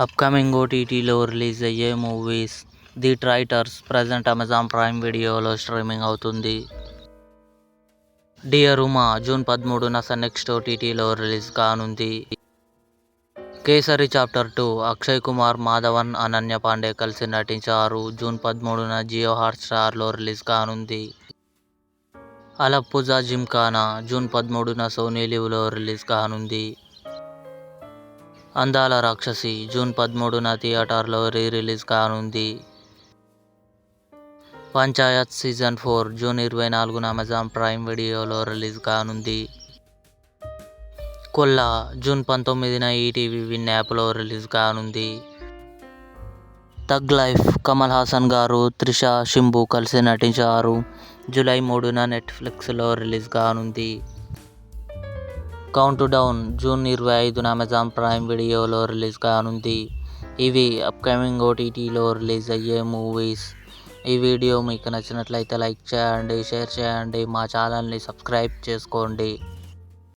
Upcoming ఓటీటీలో release అయ్యే movies. The traitors present Amazon prime వీడియోలో స్ట్రీమింగ్ అవుతుంది. డియర్ ఉమా జూన్ 13న సన్ నెక్స్ట్ ఓటీటీలో రిలీజ్ కానుంది. కేసరి చాప్టర్ 2 అక్షయ్ కుమార్, మాధవన్, అనన్య పాండే కలిసి నటించారు. జూన్ 13న జియో హాట్స్టార్లో రిలీజ్ కానుంది. అలప్పుజా జిమ్ఖానా జూన్ 13న సోనీ లివ్లో రిలీజ్ కానుంది. అందాల రాక్షసి జూన్ 13న థియేటర్లో రిలీజ్ కానుంది. పంచాయత్ సీజన్ 4 జూన్ 24న అమెజాన్ ప్రైమ్ వీడియోలో రిలీజ్ కానుంది. కొల్లా జూన్ 19న ఈటీవీ విన్ యాప్లో రిలీజ్ కానుంది. థగ్ లైఫ్ కమల్ హాసన్ గారు, త్రిష, శింబు కలిసి నటించారు. జూలై 3న నెట్ఫ్లిక్స్లో రిలీజ్ కానుంది. కౌంట్ డౌన్ జూన్ 25న అమెజాన్ ప్రైమ్ వీడియోలో రిలీజ్ కానుంది. ఇవి అప్కమింగ్ ఓటీటీలో రిలీజ్ అయ్యే మూవీస్. ఈ వీడియో మీకు నచ్చినట్లయితే లైక్ చేయండి, షేర్ చేయండి, మా ఛానల్ని సబ్స్క్రైబ్ చేసుకోండి.